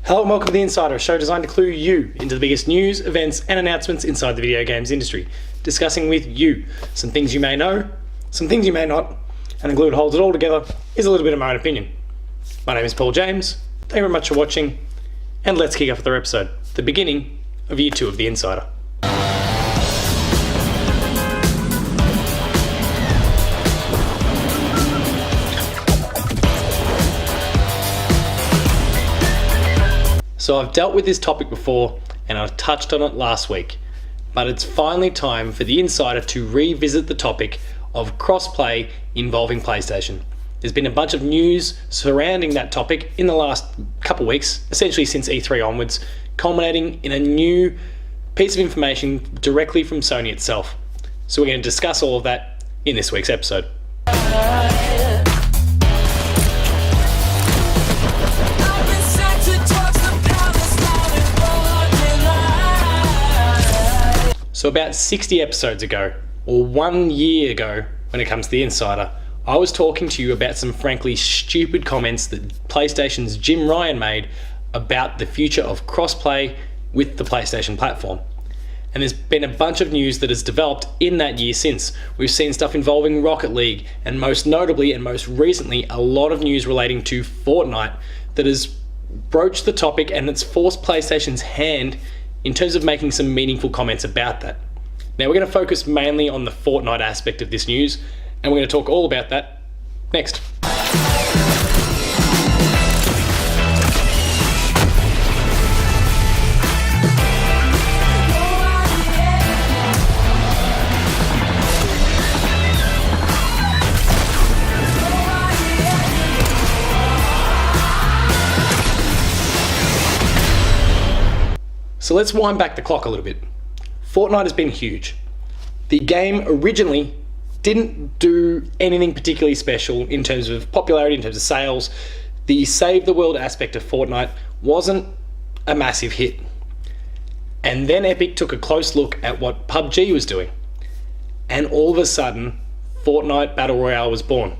Hello and welcome to The Insider, a show designed to clue you into the biggest news, events and announcements inside the video games industry, discussing with you some things you may know, some things you may not, and the glue that holds it all together is a little bit of my own opinion. My name is Paul James, thank you very much for watching, and let's kick off with our episode, the beginning of Year 2 of The Insider. So I've dealt with this topic before and I've touched on it last week, but it's finally time for the Insider to revisit the topic of crossplay involving PlayStation. There's been a bunch of news surrounding that topic in the last couple of weeks, essentially since E3 onwards, culminating in a new piece of information directly from Sony itself. So we're going to discuss all of that in this week's episode. So about 60 episodes ago, or 1 year ago when it comes to The Insider, I was talking to you about some frankly stupid comments that PlayStation's Jim Ryan made about the future of crossplay with the PlayStation platform. And there's been a bunch of news that has developed in that year since. We've seen stuff involving Rocket League, and most notably and most recently, a lot of news relating to Fortnite that has broached the topic and it's forced PlayStation's hand in terms of making some meaningful comments about that. Now we're going to focus mainly on the Fortnite aspect of this news, and we're going to talk all about that next. So let's wind back the clock a little bit. Fortnite has been huge. The game originally didn't do anything particularly special in terms of popularity, in terms of sales. The save the world aspect of Fortnite wasn't a massive hit. And then Epic took a close look at what PUBG was doing. And all of a sudden, Fortnite Battle Royale was born.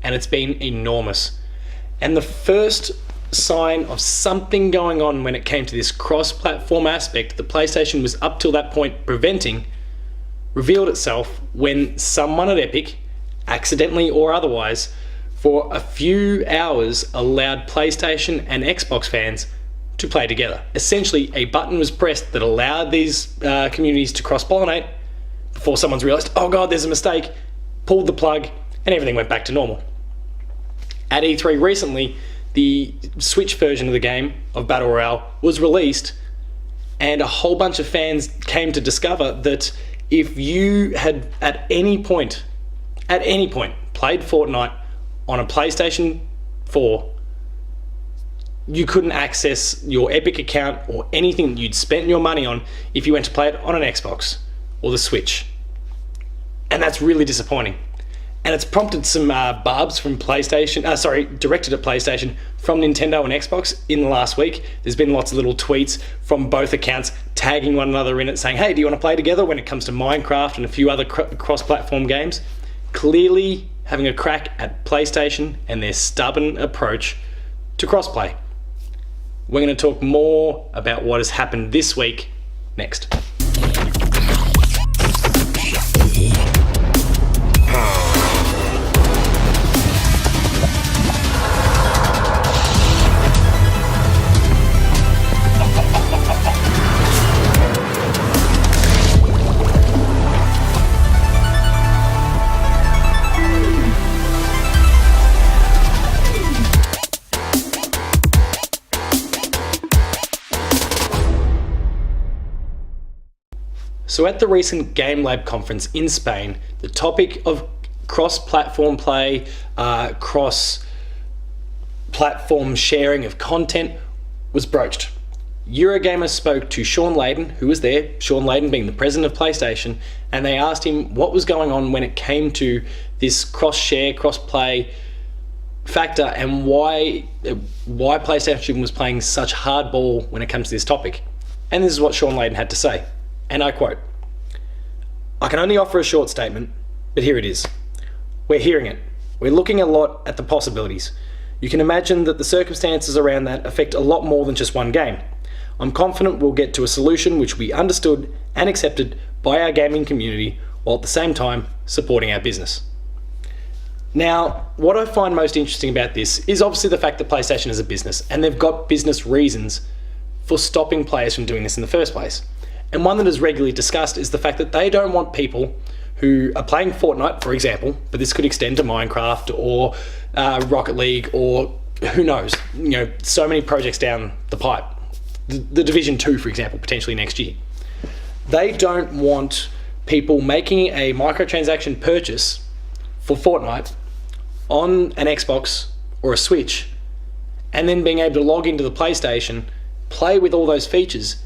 And it's been enormous. And the first sign of something going on when it came to this cross-platform aspect that PlayStation was up till that point preventing revealed itself when someone at Epic, accidentally or otherwise, for a few hours allowed PlayStation and Xbox fans to play together. Essentially, a button was pressed that allowed these communities to cross-pollinate before someone's realized, oh god, there's a mistake, pulled the plug, and everything went back to normal. At E3 recently, the Switch version of the game, of Battle Royale, was released, and a whole bunch of fans came to discover that if you had at any point played Fortnite on a PlayStation 4, you couldn't access your Epic account or anything you'd spent your money on if you went to play it on an Xbox or the Switch. And that's really disappointing. And it's prompted some barbs from PlayStation, directed at PlayStation from Nintendo and Xbox in the last week. There's been lots of little tweets from both accounts tagging one another in it saying, hey, do you want to play together when it comes to Minecraft and a few other cross-platform games? Clearly having a crack at PlayStation and their stubborn approach to crossplay. We're going to talk more about what has happened this week next. So at the recent Game Lab conference in Spain, the topic of cross-platform play, cross-platform sharing of content was broached. Eurogamer spoke to Sean Layden, who was there, Sean Layden being the president of PlayStation, and they asked him what was going on when it came to this cross-share, cross-play factor and why PlayStation was playing such hardball when it comes to this topic. And this is what Sean Layden had to say. And I quote, "I can only offer a short statement, but here it is. We're hearing it. We're looking a lot at the possibilities. You can imagine that the circumstances around that affect a lot more than just one game. I'm confident we'll get to a solution which will be understood and accepted by our gaming community while at the same time supporting our business. Now, what I find most interesting about this is obviously the fact that PlayStation is a business and they've got business reasons for stopping players from doing this in the first place. And one that is regularly discussed is the fact that they don't want people who are playing Fortnite, for example, but this could extend to Minecraft or Rocket League or who knows, so many projects down the pipe. The Division 2, for example, potentially next year. They don't want people making a microtransaction purchase for Fortnite on an Xbox or a Switch and then being able to log into the PlayStation, play with all those features,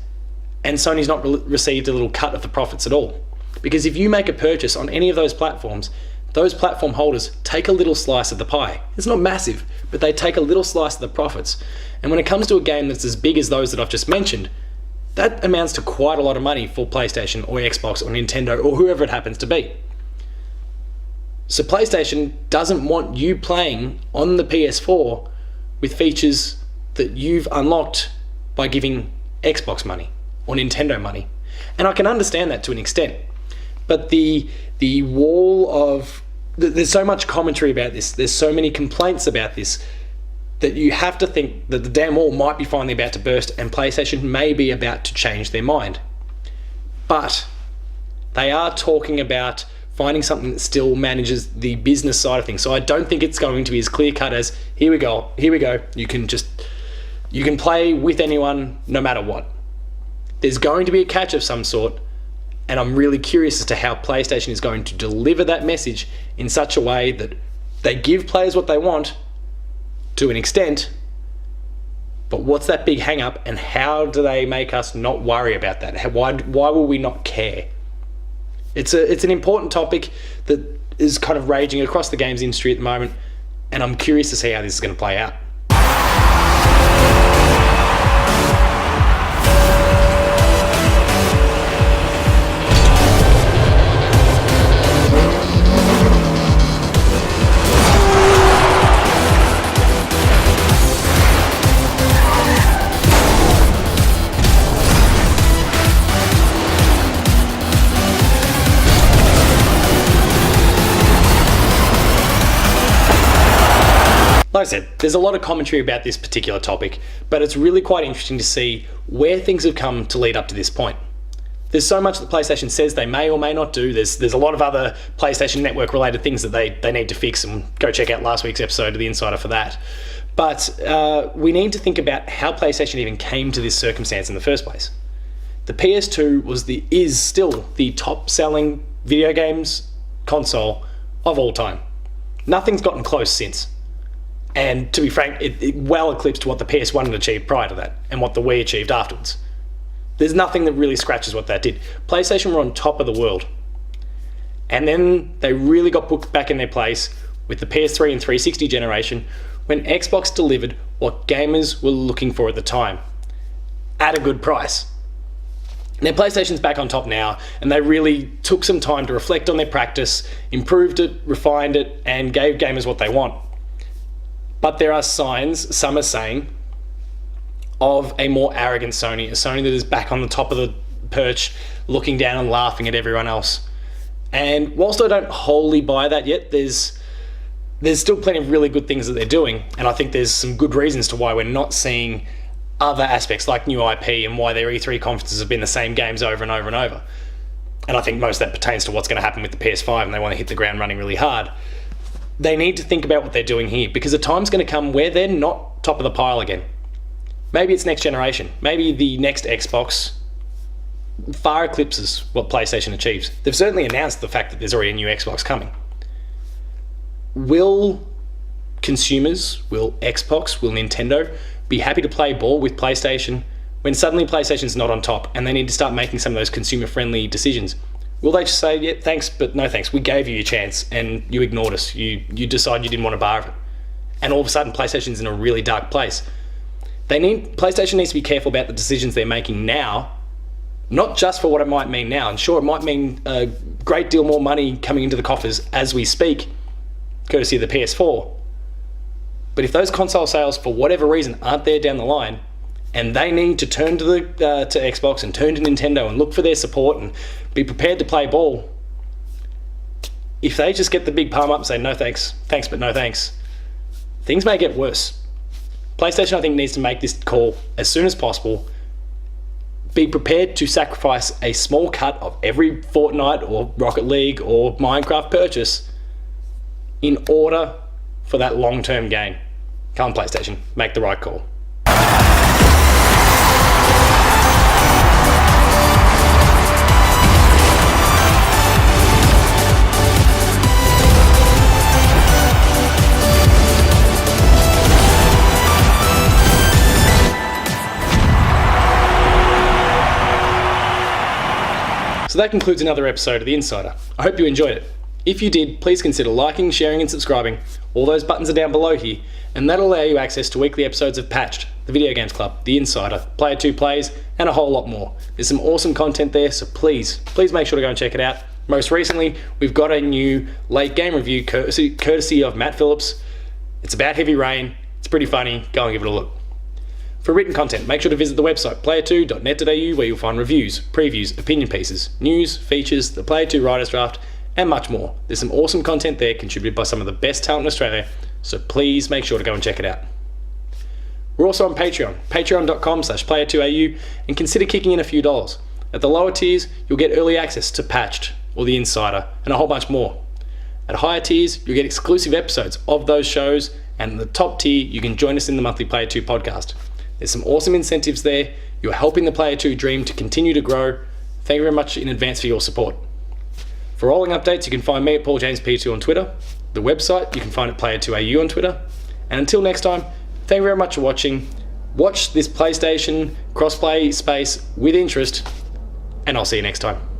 and Sony's not received a little cut of the profits at all. Because if you make a purchase on any of those platforms, those platform holders take a little slice of the pie. It's not massive, but they take a little slice of the profits. And when it comes to a game that's as big as those that I've just mentioned, that amounts to quite a lot of money for PlayStation or Xbox or Nintendo or whoever it happens to be. So PlayStation doesn't want you playing on the PS4 with features that you've unlocked by giving Xbox money or Nintendo money. And I can understand that to an extent. But the wall of... There's so much commentary about this. There's so many complaints about this that you have to think that the damn wall might be finally about to burst and PlayStation may be about to change their mind. But they are talking about finding something that still manages the business side of things. So I don't think it's going to be as clear cut as, here we go, you can play with anyone no matter what. There's going to be a catch of some sort, and I'm really curious as to how PlayStation is going to deliver that message in such a way that they give players what they want to an extent, but what's that big hang up and how do they make us not worry about that? Why will we not care? It's an important topic that is kind of raging across the games industry at the moment, and I'm curious to see how this is going to play out. Like I said, there's a lot of commentary about this particular topic, but it's really quite interesting to see where things have come to lead up to this point. There's so much that PlayStation says they may or may not do. There's a lot of other PlayStation Network related things that they need to fix, and go check out last week's episode of The Insider for that. But we need to think about how PlayStation even came to this circumstance in the first place. The PS2 is still the top selling video games console of all time. Nothing's gotten close since. And to be frank, it well eclipsed what the PS1 had achieved prior to that, and what the Wii achieved afterwards. There's nothing that really scratches what that did. PlayStation were on top of the world. And then they really got put back in their place with the PS3 and 360 generation, when Xbox delivered what gamers were looking for at the time, at a good price. Now PlayStation's back on top now, and they really took some time to reflect on their practice, improved it, refined it, and gave gamers what they want. But there are signs, some are saying, of a more arrogant Sony, a Sony that is back on the top of the perch, looking down and laughing at everyone else. And whilst I don't wholly buy that yet, there's still plenty of really good things that they're doing, and I think there's some good reasons to why we're not seeing other aspects like new IP and why their E3 conferences have been the same games over and over and over. And I think most of that pertains to what's going to happen with the PS5, and they want to hit the ground running really hard. They need to think about what they're doing here, because a time's going to come where they're not top of the pile again. Maybe it's next generation. Maybe the next Xbox far eclipses what PlayStation achieves. They've certainly announced the fact that there's already a new Xbox coming. Will consumers, will Xbox, will Nintendo be happy to play ball with PlayStation when suddenly PlayStation's not on top and they need to start making some of those consumer-friendly decisions? Will they just say, yeah, thanks, but no thanks. We gave you your chance and you ignored us. You decided you didn't want a bar of it. And all of a sudden, PlayStation's in a really dark place. PlayStation needs to be careful about the decisions they're making now, not just for what it might mean now. And sure, it might mean a great deal more money coming into the coffers as we speak, courtesy of the PS4. But if those console sales, for whatever reason, aren't there down the line, and they need to turn to to Xbox and turn to Nintendo and look for their support and be prepared to play ball, if they just get the big palm up and say, no thanks, thanks but no thanks, things may get worse. PlayStation, I think, needs to make this call as soon as possible. Be prepared to sacrifice a small cut of every Fortnite or Rocket League or Minecraft purchase in order for that long-term gain. Come on, PlayStation, make the right call. So that concludes another episode of The Insider. I hope you enjoyed it. If you did, please consider liking, sharing and subscribing. All those buttons are down below here, and that'll allow you access to weekly episodes of Patched, the Video Games Club, The Insider, Player 2 Plays, and a whole lot more. There's some awesome content there, so please make sure to go and check it out. Most recently, we've got a new late game review courtesy of Matt Phillips. It's about Heavy Rain. It's pretty funny. Go and give it a look. For written content, make sure to visit the website player2.net.au, where you'll find reviews, previews, opinion pieces, news, features, the Player 2 Writers Draft, and much more. There's some awesome content there contributed by some of the best talent in Australia, so please make sure to go and check it out. We're also on Patreon, patreon.com/player2au, and consider kicking in a few dollars. At the lower tiers, you'll get early access to Patched, or The Insider, and a whole bunch more. At higher tiers, you'll get exclusive episodes of those shows, and at the top tier, you can join us in the monthly Player 2 podcast. There's some awesome incentives there. You're helping the Player 2 dream to continue to grow. Thank you very much in advance for your support. For rolling updates, you can find me at PaulJamesP2 on Twitter. The website, you can find at Player2AU on Twitter. And until next time, thank you very much for watching. Watch this PlayStation CrossPlay space with interest, and I'll see you next time.